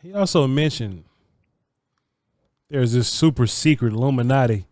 He also mentioned there's this super secret Illuminati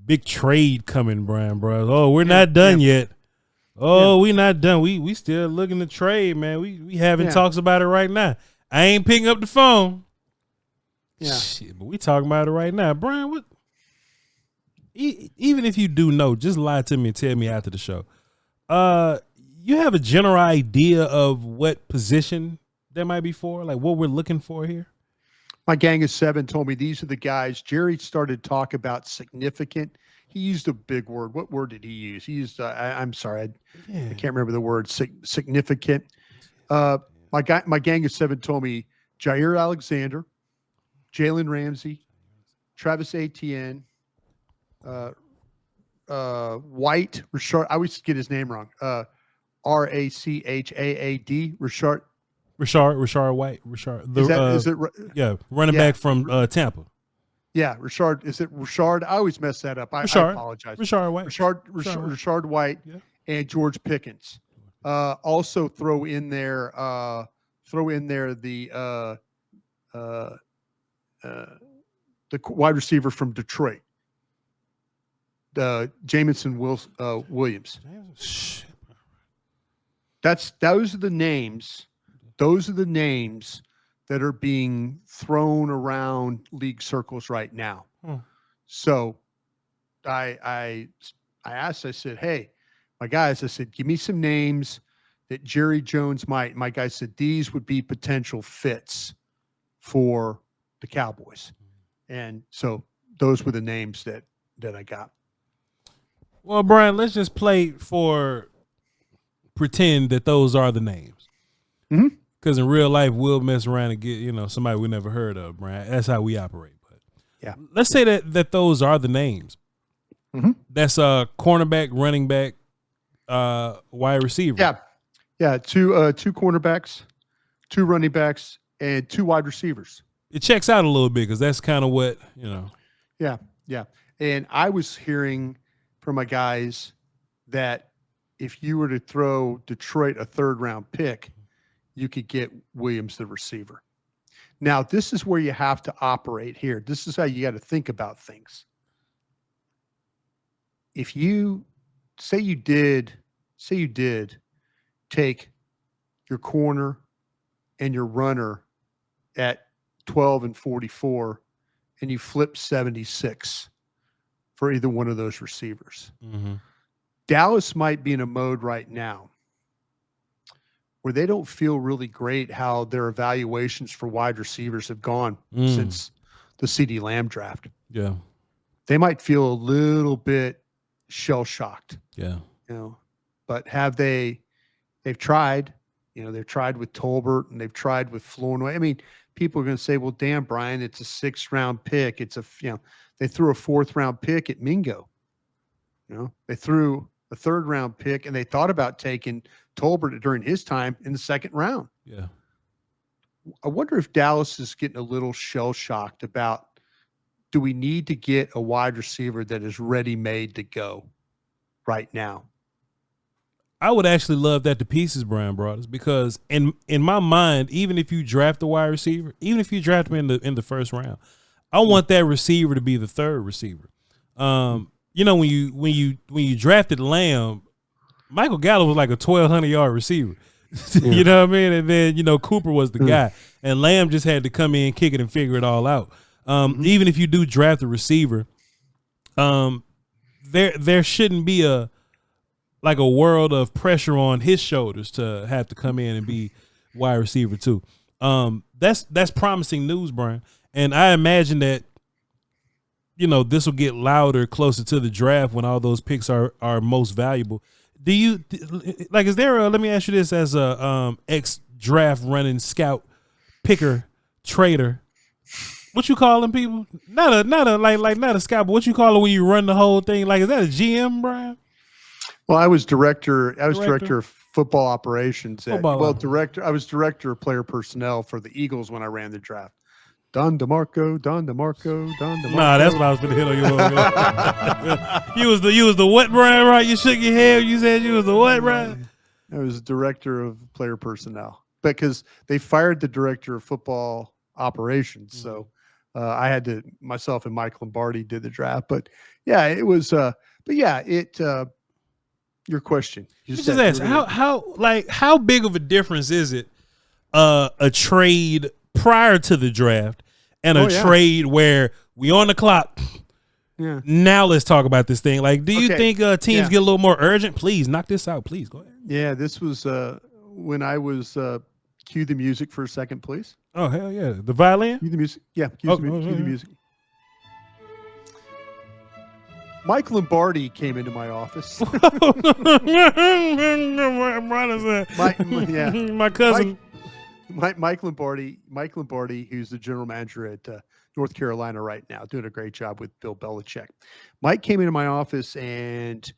big trade coming, Bryan Broaddus. Oh, we're not done yet. Oh, we not done. We still looking to trade, man. We having talks about it right now. I ain't picking up the phone. Yeah. Shit, but we talking about it right now. Bryan, what? Even if you do know, just lie to me and tell me after the show. You have a general idea of what position that might be for? Like what we're looking for here? My gang of 7 told me these are the guys. Jerry started to talk about significant. He used a big word. What word did he use? He used, I'm sorry, I can't remember the word, significant. My gang of 7 told me Jair Alexander, Jalen Ramsey, Travis Etienne, White, Rashard. I always get his name wrong. Rachaad, Rashard. Rashard White. Is it? Running back from Tampa. Yeah, Rashard. Is it Rashard? I always mess that up. I apologize. Rashard White. Rashard White and George Pickens. Also throw in there the wide receiver from Detroit, Jamison Williams. Those are the names. Those are the names that are being thrown around league circles right now. So I asked, I said, hey, my guys, I said, give me some names that Jerry Jones might. My guy said, these would be potential fits for the Cowboys. And so those were the names that I got. Well, Bryan, let's just pretend that those are the names. Mm-hmm. Because in real life, we'll mess around and get, somebody we never heard of, Bryan. That's how we operate. But yeah, let's say that those are the names. Mm-hmm. That's cornerback, running back, wide receiver. Yeah. Two cornerbacks, 2 running backs, and 2 wide receivers. It checks out a little bit because that's kind of what Yeah. And I was hearing from my guys that if you were to throw Detroit a 3rd-round pick, you could get Williams, the receiver. Now, this is where you have to operate here. This is how you got to think about things. If you say you did take your corner and your runner at 12 and 44, and you flip 76 for either one of those receivers. Mm-hmm. Dallas might be in a mode right now where they don't feel really great how their evaluations for wide receivers have gone since the CeeDee Lamb draft. Yeah. They might feel a little bit shell-shocked. Yeah. But they've tried, they've tried with Tolbert and they've tried with Flournoy. I mean, people are going to say, well, damn, Bryan, it's a 6th-round pick. It's they threw a 4th-round pick at Mingo. They threw a 3rd-round pick and they thought about taking Tolbert during his time in the 2nd round. Yeah. I wonder if Dallas is getting a little shell-shocked about, do we need to get a wide receiver that is ready-made to go right now? I would actually love that to pieces, Bryan Broaddus, because in my mind, even if you draft a wide receiver, even if you draft him in the 1st round, I want that receiver to be the 3rd receiver. When you drafted Lamb, Michael Gallup was like a 1,200-yard receiver. You know what I mean? And then, Cooper was the guy. And Lamb just had to come in, kick it, and figure it all out. Even if you do draft a receiver, there shouldn't be a world of pressure on his shoulders to have to come in and be wide receiver too. That's promising news, Bryan. And I imagine that, this will get louder closer to the draft when all those picks are most valuable. Do you is there let me ask you this as a ex-draft running scout, picker, trader. What you call them people? Not a scout, but what you call it when you run the whole thing? Like, is that a GM, Bryan? Well, I was director of football operations. I was director of player personnel for the Eagles when I ran the draft. Don DeMarco. Nah, that's what I was going to hit on you. You was the what, Bryan, right? You shook your head. You said you was the what, Bryan? I was director of player personnel because they fired the director of football operations. So I had to, myself and Mike Lombardi did the draft. But yeah, it was. But yeah, your question. You just ask how big of a difference is it? A trade prior to the draft and a trade where we on the clock. Yeah. Now let's talk about this thing. Like, do you think teams get a little more urgent? Please knock this out. Please go ahead. Yeah, this was when I was cue the music for a second, please. Oh hell yeah, the violin. Cue the music. Yeah, cue the music. Mike Lombardi came into my office. My cousin. Mike Lombardi, who's the general manager at North Carolina right now, doing a great job with Bill Belichick. Mike came into my office and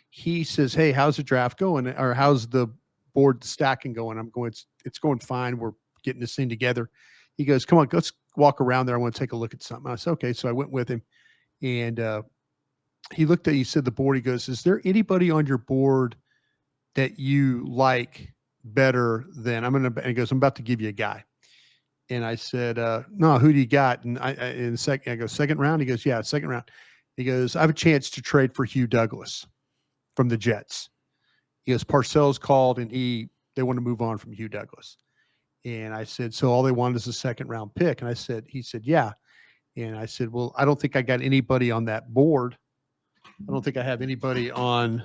he says, "Hey, how's the draft going? Or how's the board stacking going?" I'm going, it's going fine. We're getting this thing together. He goes, "Come on, let's walk around there. I want to take a look at something." I said, "Okay." So I went with him, and he said the board. He goes, "Is there anybody on your board that you like better than and he goes, "I'm about to give you a guy." And I said, "No, who do you got?" And I go, "Second round?" He goes, "Yeah, second round." He goes, "I have a chance to trade for Hugh Douglas from the Jets." He goes, "Parcells called and they want to move on from Hugh Douglas." And I said, "So all they want is a second round pick?" And he said, "Yeah." And I said, "Well, I don't think I got anybody on that board. I don't think I have anybody on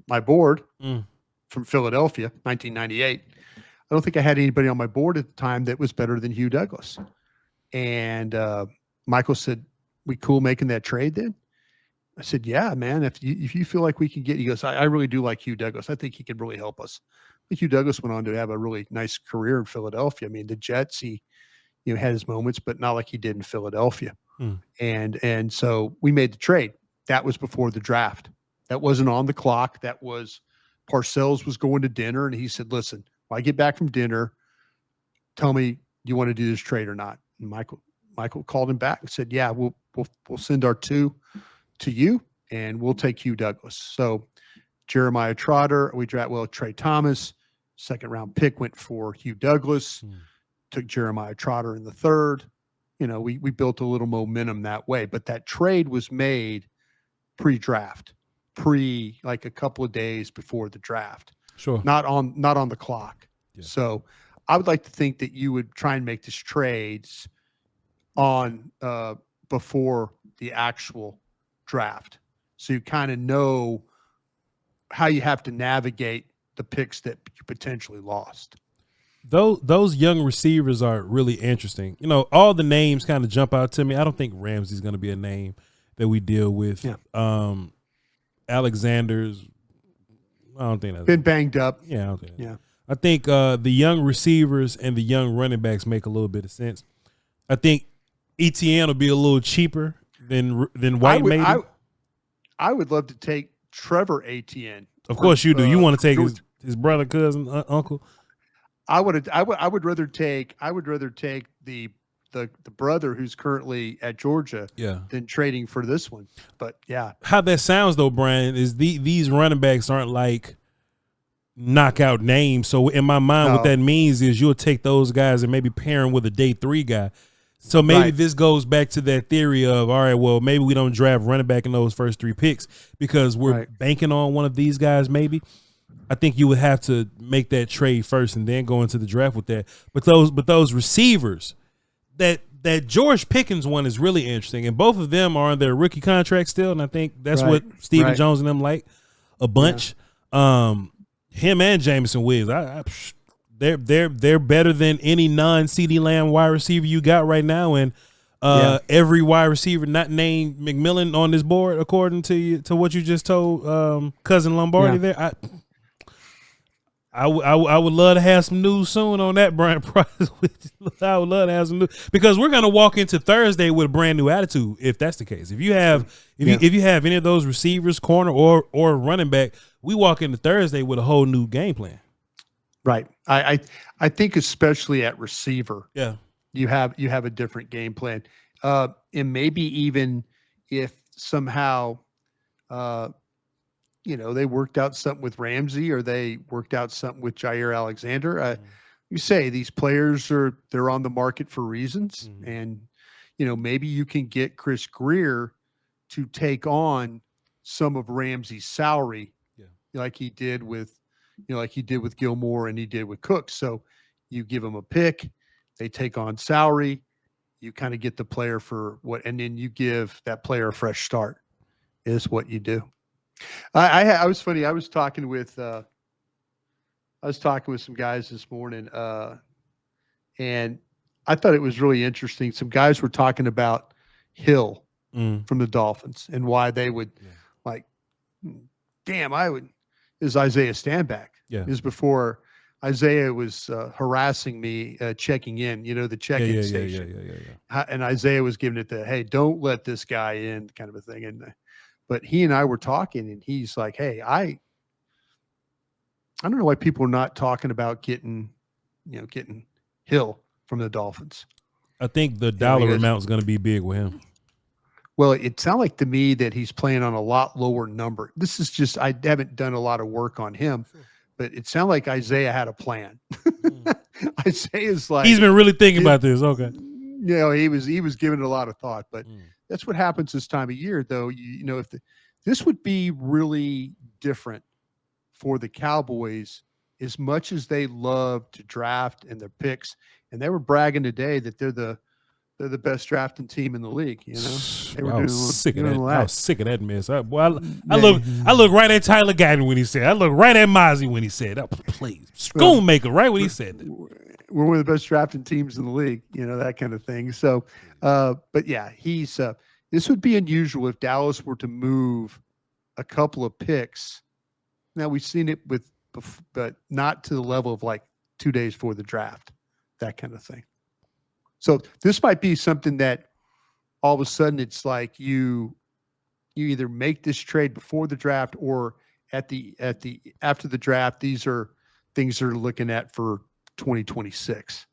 my board from Philadelphia, 1998. I don't think I had anybody on my board at the time that was better than Hugh Douglas." And Michael said, "We cool making that trade then?" I said, "Yeah, man. If you feel like we can get," he goes, I really do like Hugh Douglas. I think he could really help us." I think Hugh Douglas went on to have a really nice career in Philadelphia. I mean, the Jets, he had his moments, but not like he did in Philadelphia. And so we made the trade. That was before the draft. That wasn't on the clock. That was Parcells was going to dinner, and he said, "Listen, when I get back from dinner, tell me you want to do this trade or not." And Michael called him back and said, "Yeah, we'll send our two to you, and we'll take Hugh Douglas." So Jeremiah Trotter, Trey Thomas, second round pick went for Hugh Douglas, took Jeremiah Trotter in the third. We built a little momentum that way, but that trade was made pre-draft, like a couple of days before the draft. Sure. Not on the clock. Yeah. So I would like to think that you would try and make these trades on before the actual draft. So you kind of know how you have to navigate the picks that you potentially lost. Those young receivers are really interesting. All the names kind of jump out to me. I don't think Ramsey's going to be a name that we deal with. Yeah. Alexander's, I don't think that's been banged up. Yeah, I don't think. Yeah. I think the young receivers and the young running backs make a little bit of sense. I think ETN will be a little cheaper than White maybe. I would love to take Trevor Etienne. Of course you do. You want to take his brother, cousin, uncle? I would rather take the brother who's currently at Georgia than trading for this one. But yeah. How that sounds though, Brian, is these running backs aren't like knockout names. So in my mind, what that means is you'll take those guys and maybe pair them with a day 3 guy. So maybe this goes back to that theory of, all right, well, maybe we don't draft running back in those first 3 picks because we're banking on one of these guys maybe. I think you would have to make that trade first and then go into the draft with that. But those receivers, that George Pickens one is really interesting, and both of them are on their rookie contract still, and I think that's what Stephen Jones and them like a bunch. Yeah. Him and Jameson Williams, they're better than any non-CeeDee Lamb wide receiver you got right now, and every wide receiver not named McMillan on this board, according to what you just told cousin Lombardi there. I would love to have some news soon on that, Bryan Broaddus. I would love to have some news because we're gonna walk into Thursday with a brand new attitude. If that's the case, if you have any of those receivers, corner or running back, we walk into Thursday with a whole new game plan. Right. I think especially at receiver, you have a different game plan, and maybe even if somehow they worked out something with Ramsey or they worked out something with Jair Alexander. you say these players they're on the market for reasons, Mhm. and maybe you can get Chris Greer to take on some of Ramsey's salary, Yeah. like he did with Gilmore and he did with Cook. So you give them a pick, they take on salary, you kind of get the player for what, and then you give that player a fresh start. Is what you do. I was funny. I was talking with some guys this morning, and I thought it was really interesting. Some guys were talking about Hill from the Dolphins and why they would like, damn, I would is Isaiah Stanback. Yeah. Is before Isaiah was harassing me checking in, the check-in station. Yeah. And Isaiah was giving it the, hey, don't let this guy in kind of a thing. And but he and I were talking, and he's like, hey, I don't know why people are not talking about getting Hill from the Dolphins. I think the dollar amount is going to be big with him. Well, it sounded like to me that he's playing on a lot lower number. This is just, I haven't done a lot of work on him, but it sounded like Isaiah had a plan. Isaiah's like, he's been really thinking about this. Okay. He was giving it a lot of thought, but that's what happens this time of year, though. If this would be really different for the Cowboys, as much as they love to draft and their picks, and they were bragging today that they're the best drafting team in the league. They were I was sick of that. I was sick of that mess. I look right at Tyler Guyton when he said. I look right at Mozzie when he said, "Oh, please, Schoonmaker," right when he said that. We're one of the best drafting teams in the league. That kind of thing. So, but yeah, he's. This would be unusual if Dallas were to move a couple of picks. Now we've seen it but not to the level of like 2 days before the draft, that kind of thing. So this might be something that all of a sudden it's like you either make this trade before the draft or after the draft. These are things they're looking at for 2026.